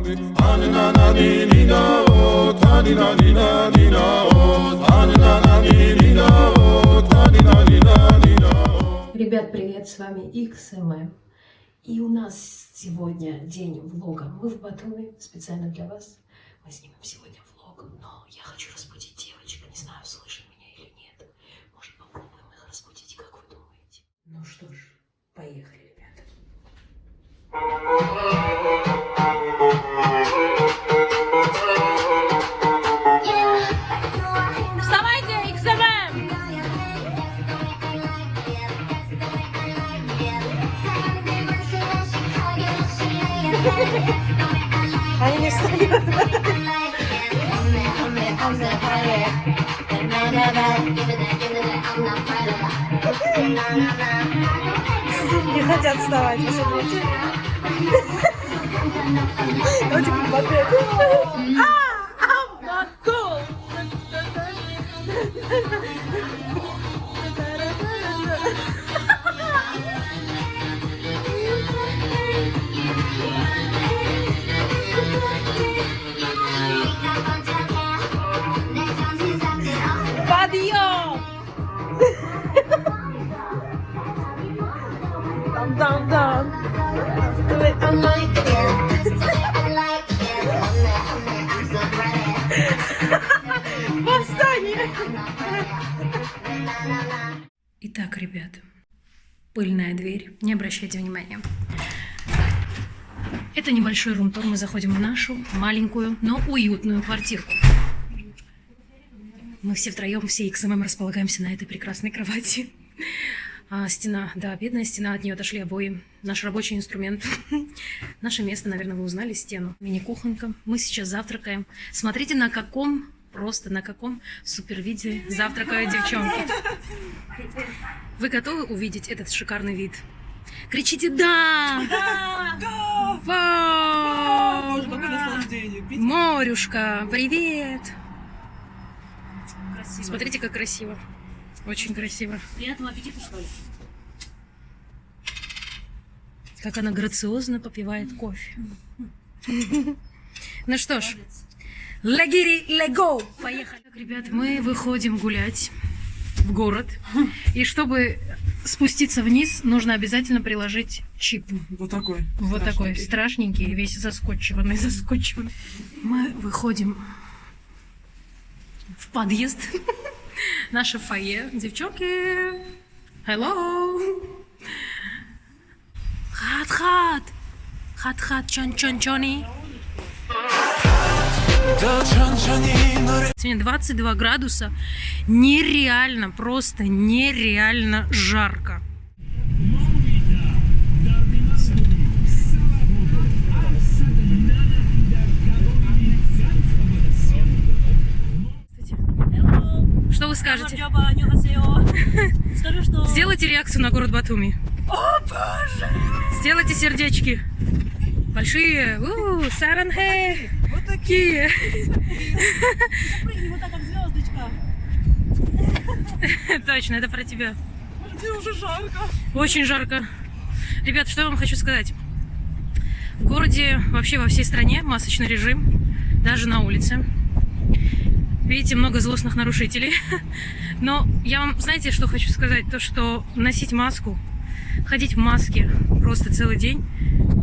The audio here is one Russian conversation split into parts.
Ребят, привет, с вами XMM. И у нас сегодня день влога. Мы в Батуми, специально для вас. Мы снимем сегодня влог, но я хочу разбудить девочек. Не знаю, слышат меня или нет. Может, попробуем их разбудить, как вы думаете? Ну что ж, поехали, ребята. Вставайте, XMM! Они не встают. Не хотят вставать. Давайте посмотрим. Подъем! Дан-дан-дан. Восстание! Итак, ребят, пыльная дверь, не обращайте внимания. Это небольшой рум-тур, мы заходим в нашу маленькую, но уютную квартирку. Мы все втроем, все XMM располагаемся на этой прекрасной кровати. Стена, да, бедная стена, от нее отошли обои. Наш рабочий инструмент. Наше место, наверное, вы узнали, стену. Мини-кухонка. Мы сейчас завтракаем. Смотрите, на каком супер-виде завтракают девчонки. Вы готовы увидеть этот шикарный вид? Кричите «Да!» Да! Вау! Боже, какое наслаждение! Морюшка, привет! Красиво. Смотрите, как красиво. Очень красиво. Приятного аппетита, что ли? Как она грациозно попивает кофе. Ну что ж, легири, лего! Поехали. Так, ребят, мы выходим гулять в город. И чтобы спуститься вниз, нужно обязательно приложить чип. Вот такой. Вот такой страшненький, весь заскотчеванный. Мы выходим в подъезд. Наше фойе. Девчонки! Hello! Хат-хат! Хат-хат, чон-чон-чони! Сегодня 22 градуса. Нереально, просто нереально жарко. Что вы скажете? Скажу, что... Сделайте реакцию на город Батуми. О, боже! Сделайте сердечки. Большие. Саранхэ. Вот такие. Прыгни вот так, как звездочка. Точно, это про тебя. Мне уже жарко. Очень жарко. Ребят, что я вам хочу сказать. В городе, вообще во всей стране масочный режим. Даже на улице. Видите, много злостных нарушителей. Но я вам, знаете, что хочу сказать? То, что носить маску, ходить в маске просто целый день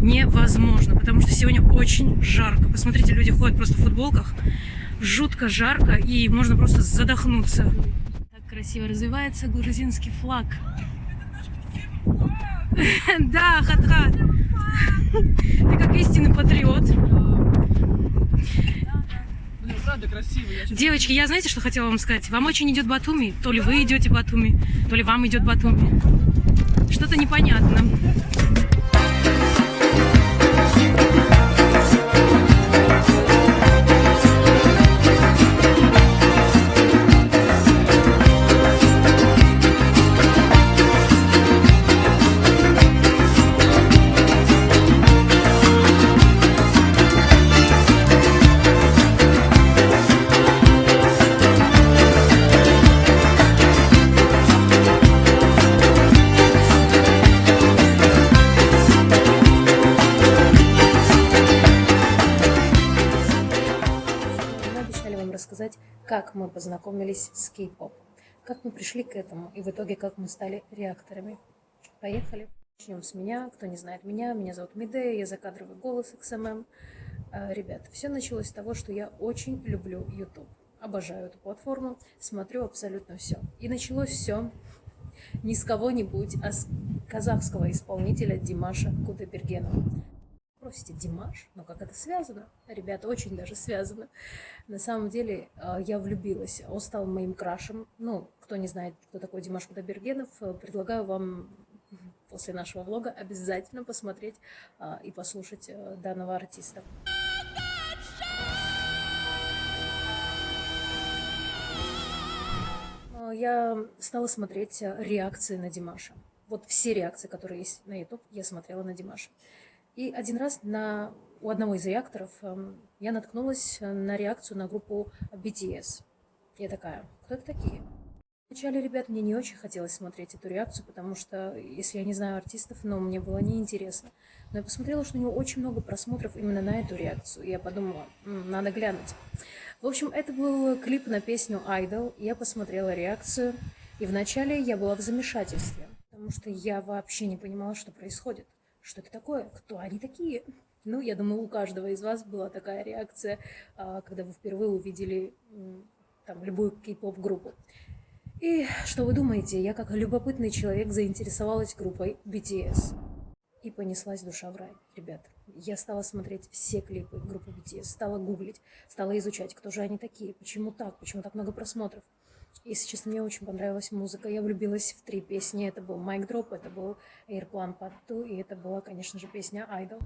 невозможно. Потому что сегодня очень жарко. Посмотрите, люди ходят просто в футболках. Жутко жарко, и можно просто задохнуться. Так красиво развивается грузинский флаг. Да, хат-хат. Ты как истинный патриот. Правда красиво. Девочки, я знаете, что хотела вам сказать? Вам очень идет Батуми. То ли вы идете Батуми, то ли вам идет Батуми. Что-то непонятно. рассказать, как мы познакомились с кей-поп, как мы пришли к этому и в итоге как мы стали реакторами. Поехали. Начнем с меня. Кто не знает меня, меня зовут Медея, я закадровый голос XMM. Ребят, все началось с того, что я очень люблю YouTube. Обожаю эту платформу, смотрю абсолютно все. И началось все не с кого-нибудь, а с казахского исполнителя Димаша Кудайбергенова. Спросите, Димаш? Ну как это связано? Ребята, очень даже связано. На самом деле я влюбилась. Он стал моим крашем. Ну, кто не знает, кто такой Димаш Кудайбергенов, предлагаю вам после нашего влога обязательно посмотреть и послушать данного артиста. Я стала смотреть реакции на Димаша. Вот все реакции, которые есть на YouTube, я смотрела на Димаша. И один раз у одного из реакторов я наткнулась на реакцию на группу BTS. Я такая, кто это такие? Вначале, ребят, мне не очень хотелось смотреть эту реакцию, потому что, если я не знаю артистов, но мне было неинтересно. Но я посмотрела, что у него очень много просмотров именно на эту реакцию. И я подумала, надо глянуть. В общем, это был клип на песню «Idol». Я посмотрела реакцию, и вначале я была в замешательстве, потому что я вообще не понимала, что происходит. Что это такое? Кто они такие? Ну, я думаю, у каждого из вас была такая реакция, когда вы впервые увидели там любую кей-поп-группу. И что вы думаете? Я, как любопытный человек, заинтересовалась группой BTS. И понеслась душа в рай, ребят. Я стала смотреть все клипы группы BTS, стала гуглить, стала изучать, кто же они такие, почему так много просмотров. Если честно, мне очень понравилась музыка. Я влюбилась в 3 песни. Это был Mic Drop, это был Airplane Part 2, и это была, конечно же, песня Idol.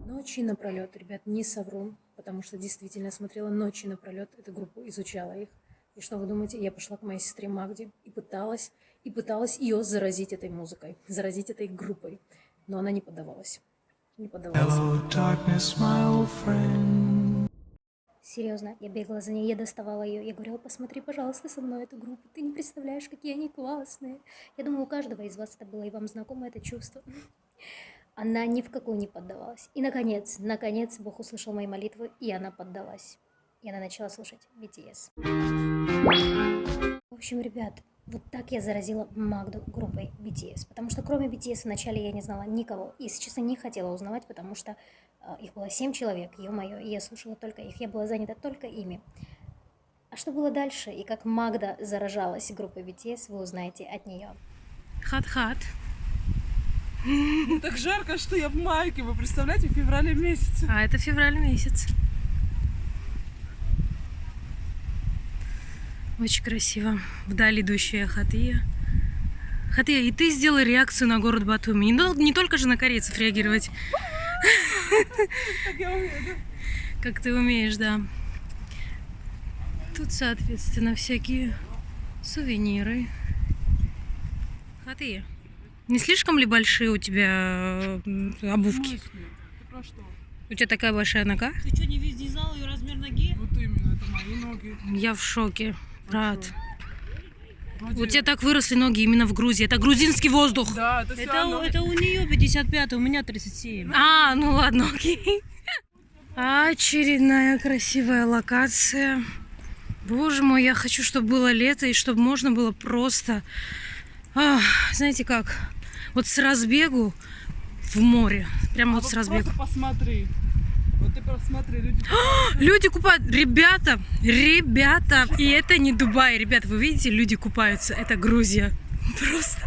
Ночи напролет, ребят, не совру, потому что действительно смотрела ночи напролет эту группу, изучала их. И что вы думаете? Я пошла к моей сестре Магде и пыталась ее заразить этой музыкой, заразить этой группой. Но она не поддавалась. Не поддавалась. Hello, darkness, my old friend. Серьезно, я бегала за ней, я доставала ее. Я говорила, посмотри, пожалуйста, со мной эту группу. Ты не представляешь, какие они классные. Я думаю, у каждого из вас это было, и вам знакомо это чувство. Она ни в какую не поддавалась. И наконец, Бог услышал мои молитвы, и она поддалась. И она начала слушать BTS. В общем, ребят, вот так я заразила Магду группой BTS. Потому что кроме BTS вначале я не знала никого. И, если честно, не хотела узнавать, потому что их было 7 человек, ё-моё, и я слушала только их. Я была занята только ими. А что было дальше и как Магда заражалась группой BTS, вы узнаете от нее. Хат-хат. Ну, так жарко, что я в майке, вы представляете, в феврале месяце. А это февраль месяц. Очень красиво. Вдаль идущая Хатия. Хатия, и ты сделай реакцию на город Батуми. Не только же на корейцев реагировать. Как я умею, да? Как ты умеешь, да. Тут, соответственно, всякие сувениры. Хатия, не слишком ли большие у тебя обувки? Ты про что? У тебя такая большая нога? Ты что, не знал ее размер ноги? Вот именно, это мои ноги. Я в шоке, брат. Вроде- У тебя так выросли ноги именно в Грузии. Это грузинский воздух. Да, это всё равно. Это у нее 55, у меня 37. А, ну ладно, окей. Очередная красивая локация. Боже мой, я хочу, чтобы было лето, и чтобы можно было просто, знаете как, вот с разбегу в море. Прямо вот с разбегу. Просто посмотри. Вот ты посмотри, люди. Люди купают. Ребята, и это не Дубай. Ребята, вы видите, люди купаются. Это Грузия. Просто,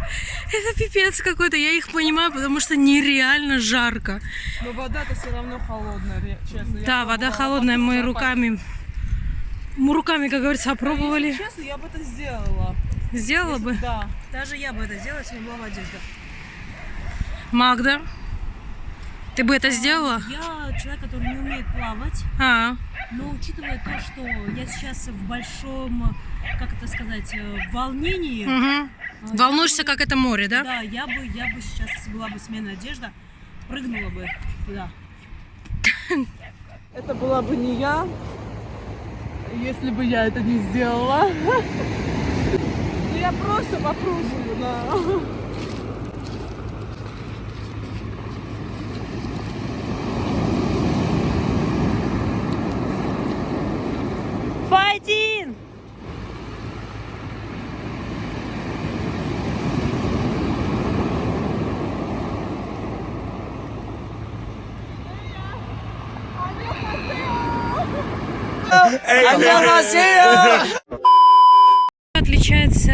это пипец какой-то. Я их понимаю, потому что нереально жарко. Но вода-то все равно холодная, честно. Да, вода холодная. Мы руками, как говорится, опробовали. Если честно, я бы это сделала. Сделала бы. Да. Даже я бы это сделала, если бы была в одежде. Магда, ты бы это сделала? Я человек, который не умеет плавать, но учитывая то, что я сейчас в большом, как это сказать, волнении. Угу. Волнуешься, как это море, да? Да, я бы сейчас, если была бы сменная одежда, прыгнула бы туда. Это была бы не я, если бы я это не сделала. Ну, я просто попробую, да. Пойди! Отличается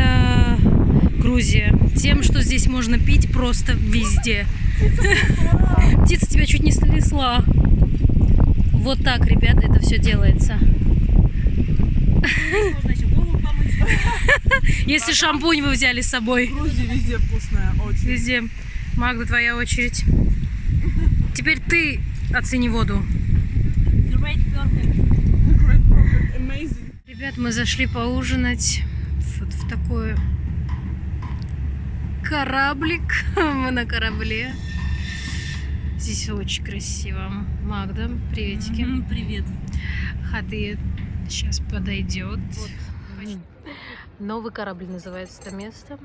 Грузия тем, что здесь можно пить просто везде. Птица тебя чуть не снесла. Вот так, ребята, это все делается. Если шампунь вы взяли с собой. В Грузии везде вкусная, очень. Везде. Магда, твоя очередь. Теперь ты оцени воду. Great, perfect. Great, perfect, amazing. Ребят, мы зашли поужинать вот в такой кораблик. Мы на корабле. Здесь очень красиво. Магда, приветики. Привет. Хаты сейчас подойдет. Новый корабль называется это место,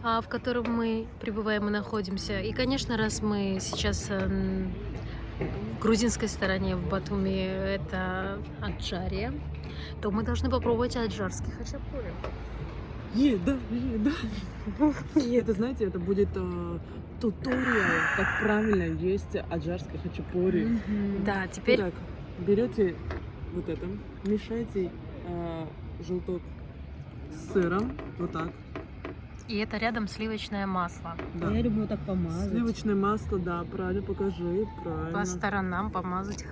в котором мы прибываем и находимся. И, конечно, раз мы сейчас в грузинской стороне, в Батуми, это Аджария, то мы должны попробовать аджарский хачапури. Еда. Это, знаете, это будет туториал, как правильно есть аджарский хачапури. Да, теперь... Итак, берете вот это, мешайте желток с сыром, вот так. И это рядом сливочное масло. Да. Я люблю так помазать. Сливочное масло, да, правильно, покажи, правильно. По сторонам помазать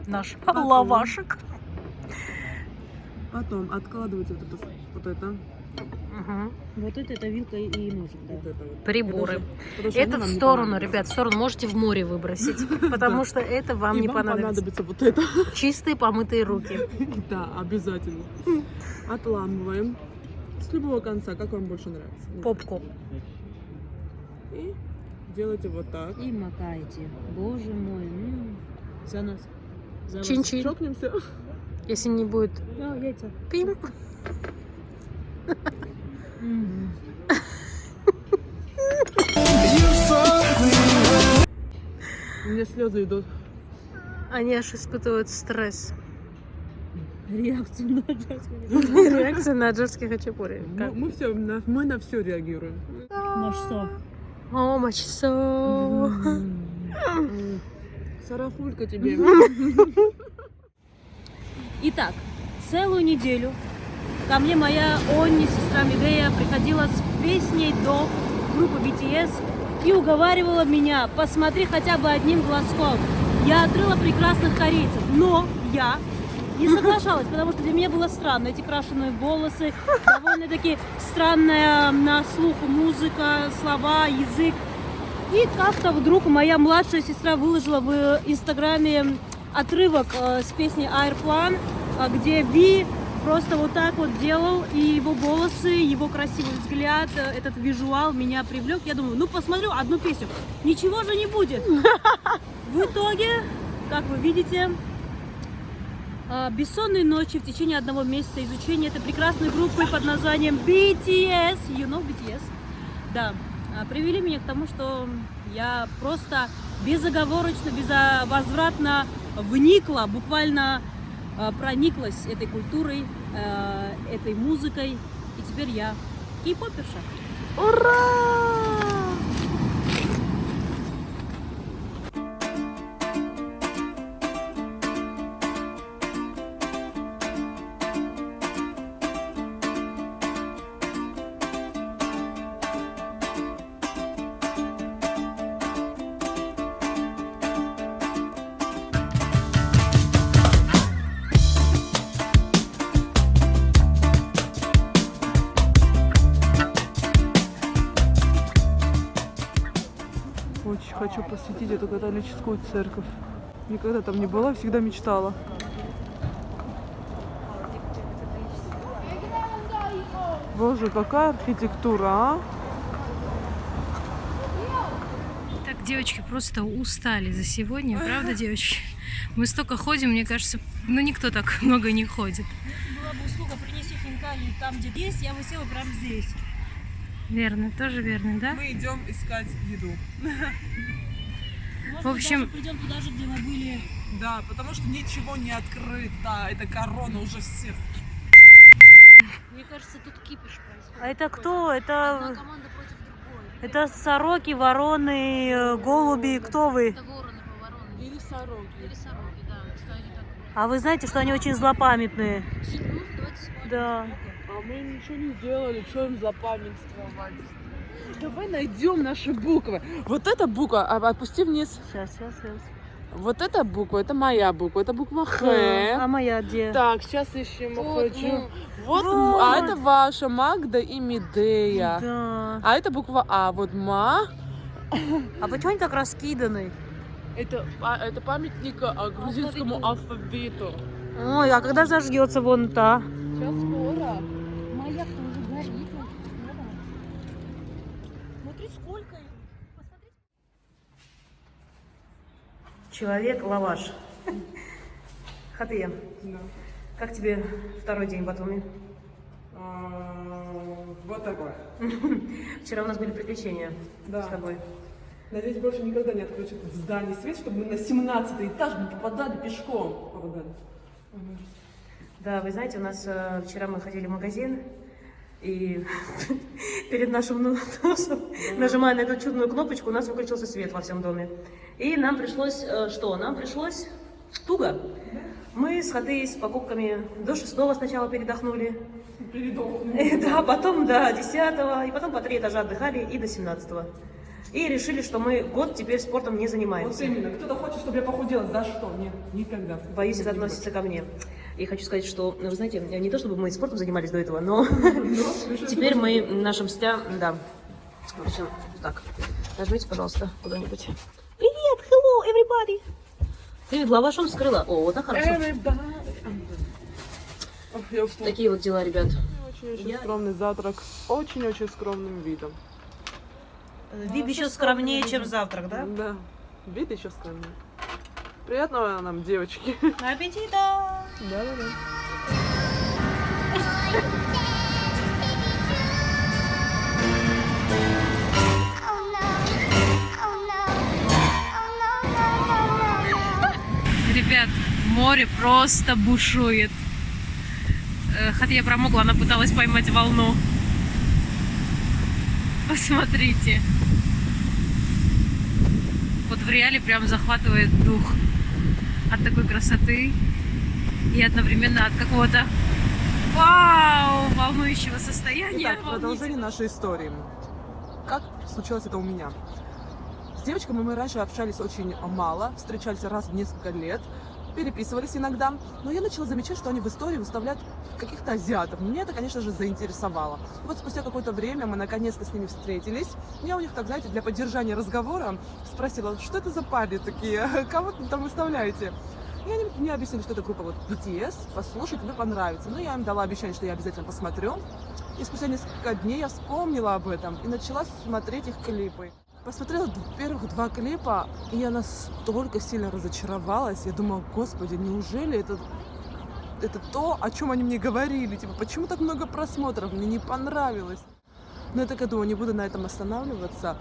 наш Потом. лавашек. Потом откладывайте вот это. Вот это вилка и ножик, да? Вот это вот. Приборы. Потому что Это они в вам не сторону, понадобятся. ребят, в сторону можете в море выбросить, потому что это вам И не вам понадобится. вот это. Чистые помытые руки. Да, обязательно. Отламываем. С любого конца, как вам больше нравится. Попку. И делайте вот так. И макаете. Боже мой. За нас. За вас. Чин-чин. Чокнемся. Если не будет Да, яйца. пим. У меня слезы идут. Они аж испытывают стресс. Реакцию на аджарский. Реакция на аджарский хачапури. Мы на все реагируем. Наш сок. О, мачсо. Сарафулька тебе. Итак, целую неделю ко мне моя Онни, сестра Медея, приходила с песней до группы BTS и уговаривала меня: посмотри хотя бы одним глазком. Я открыла прекрасных корейцев, но я не соглашалась, потому что для меня было странно. Эти крашеные волосы, довольно-таки странная на слух музыка, слова, язык. И как-то вдруг моя младшая сестра выложила в Инстаграме отрывок с песни Airplane, где Ви просто вот так вот делал, и его волосы, его красивый взгляд, этот визуал меня привлек. Я думаю, ну посмотрю одну песню, ничего же не будет. В итоге, как вы видите, бессонные ночи в течение 1 месяца изучения этой прекрасной группы под названием BTS, you know BTS, да, привели меня к тому, что я просто безоговорочно, безвозвратно вникла, буквально прониклась этой культурой, этой музыкой, и теперь я кей-поперша. Ура! Очень хочу посетить эту католическую церковь. Никогда там не была, всегда мечтала. Боже, какая архитектура, а? Так, девочки просто устали за сегодня, правда, девочки? Мы столько ходим, мне кажется, ну никто так много не ходит. Если была бы услуга «принеси хинкали там, где есть», я бы села прямо здесь. Верно, тоже верно, да? Мы идем искать еду. Может, В общем- мы даже придем туда же, где мы были. Да, потому что ничего не открыто. Это корона уже всех. Мне кажется, тут кипиш происходит. А это кто? Это, Одна команда против другой. это сороки, вороны, голуби. Кто вы? Это вороны по вороны. Или Лесороги. Лесороги, да. А вы знаете, что они очень злопамятные? Да. А мы ничего не сделали, что им злопамятствовать? Давай найдем наши буквы. Вот эта буква, отпусти вниз. Сейчас. Вот эта буква, это моя буква, это буква Х. А моя где? Так, сейчас ищем. Вот, хочу. Вот. А это ваша Магда и Медея. Да. А это буква А. Вот Ма. А почему они так раскиданы? Это памятник грузинскому алфавиту. Ой, а когда зажгется вон та? Сейчас скоро. Моя тоже горит. Смотри, сколько их. Посмотри. Человек-лаваш. Хатыя, Да. как тебе второй день в Батуми? Вот такое. Вчера у нас были приключения Да. с тобой. Надеюсь, больше никогда не отключат в здании свет, чтобы мы на 17-й этаж не попадали пешком. Да, вы знаете, у нас вчера мы ходили в магазин, и перед нашим носом, нажимая на эту чудную кнопочку, у нас выключился свет во всем доме. И нам пришлось, что? Нам пришлось туго. Мы с Хатыей с покупками до 6-го сначала передохнули. Да, потом до 10-го, и потом по 3 этажа отдыхали и до 17-го. И решили, что мы год теперь спортом не Вот занимаемся. именно. Кто-то хочет, чтобы я похудела. За что? Нет, никогда. Боюсь, это относится ко мне. И хочу сказать, что, вы знаете, не то чтобы мы спортом занимались до этого, но теперь мы нашим мстя, да. В общем, так, нажмите, пожалуйста, куда-нибудь. Привет, hello, everybody! Привет, лавашом скрыла. О, вот так хорошо. Я устала. Такие вот дела, ребят. Очень скромный завтрак с очень-очень скромным видом. Вид еще скромнее, чем завтрак, да? Да, вид еще скромнее. Приятного нам, девочки. Аппетита! Да. Ребят, море просто бушует. Хатия промокла, она пыталась поймать волну. Посмотрите. Вот в реале прям захватывает дух от такой красоты и одновременно от какого-то вау, волнующего состояния. Итак, продолжение нашей истории. Как случилось это у меня? С девочками мы раньше общались очень мало, встречались раз в несколько лет, переписывались иногда, но я начала замечать, что они в истории выставляют каких-то азиатов. Меня это, конечно же, заинтересовало. Вот спустя какое-то время мы наконец-то с ними встретились. Я у них, так знаете, для поддержания разговора спросила, что это за парни такие, кого вы там выставляете? И они мне объяснили, что это группа вот BTS, послушай, тебе понравится. Ну, я им дала обещание, что я обязательно посмотрю. И спустя несколько дней я вспомнила об этом и начала смотреть их клипы. Посмотрела первых 2 клипа, и я настолько сильно разочаровалась. Я думала, господи, неужели это то, о чем они мне говорили? Типа, почему так много просмотров? Мне не понравилось. Но я так и думаю, не буду на этом останавливаться.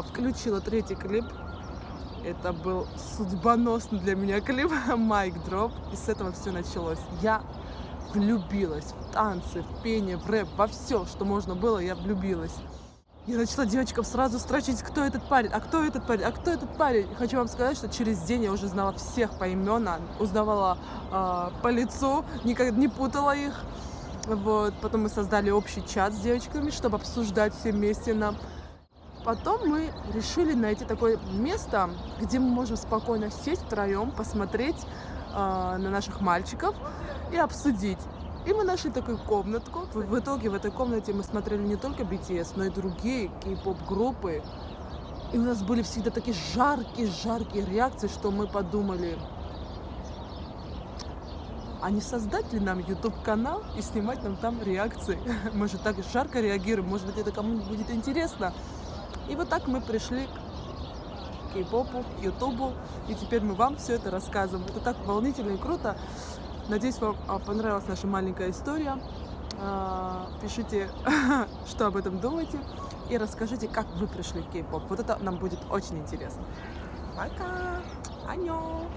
Включила 3-й клип. Это был судьбоносный для меня клип «Mic Drop». И с этого все началось. Я влюбилась в танцы, в пение, в рэп, во все, что можно было, я влюбилась. Я начала девочкам сразу строчить, кто этот парень, а кто этот парень, а кто этот парень. И хочу вам сказать, что через день я уже знала всех поименно, узнавала по лицу, никогда не путала их. Вот. Потом мы создали общий чат с девочками, чтобы обсуждать все вместе нам. Потом мы решили найти такое место, где мы можем спокойно сесть втроем, посмотреть на наших мальчиков и обсудить. И мы нашли такую комнатку. В итоге в этой комнате мы смотрели не только BTS, но и другие кей-поп-группы. И у нас были всегда такие жаркие реакции, что мы подумали, а не создать ли нам YouTube-канал и снимать нам там реакции? Мы же так жарко реагируем, может быть, это кому-нибудь будет интересно. И вот так мы пришли к кей-попу, к Ютубу, и теперь мы вам все это рассказываем. Это так волнительно и круто. Надеюсь, вам понравилась наша маленькая история. Пишите, что об этом думаете, и расскажите, как вы пришли к кей-поп. Вот это нам будет очень интересно. Пока! Аньон!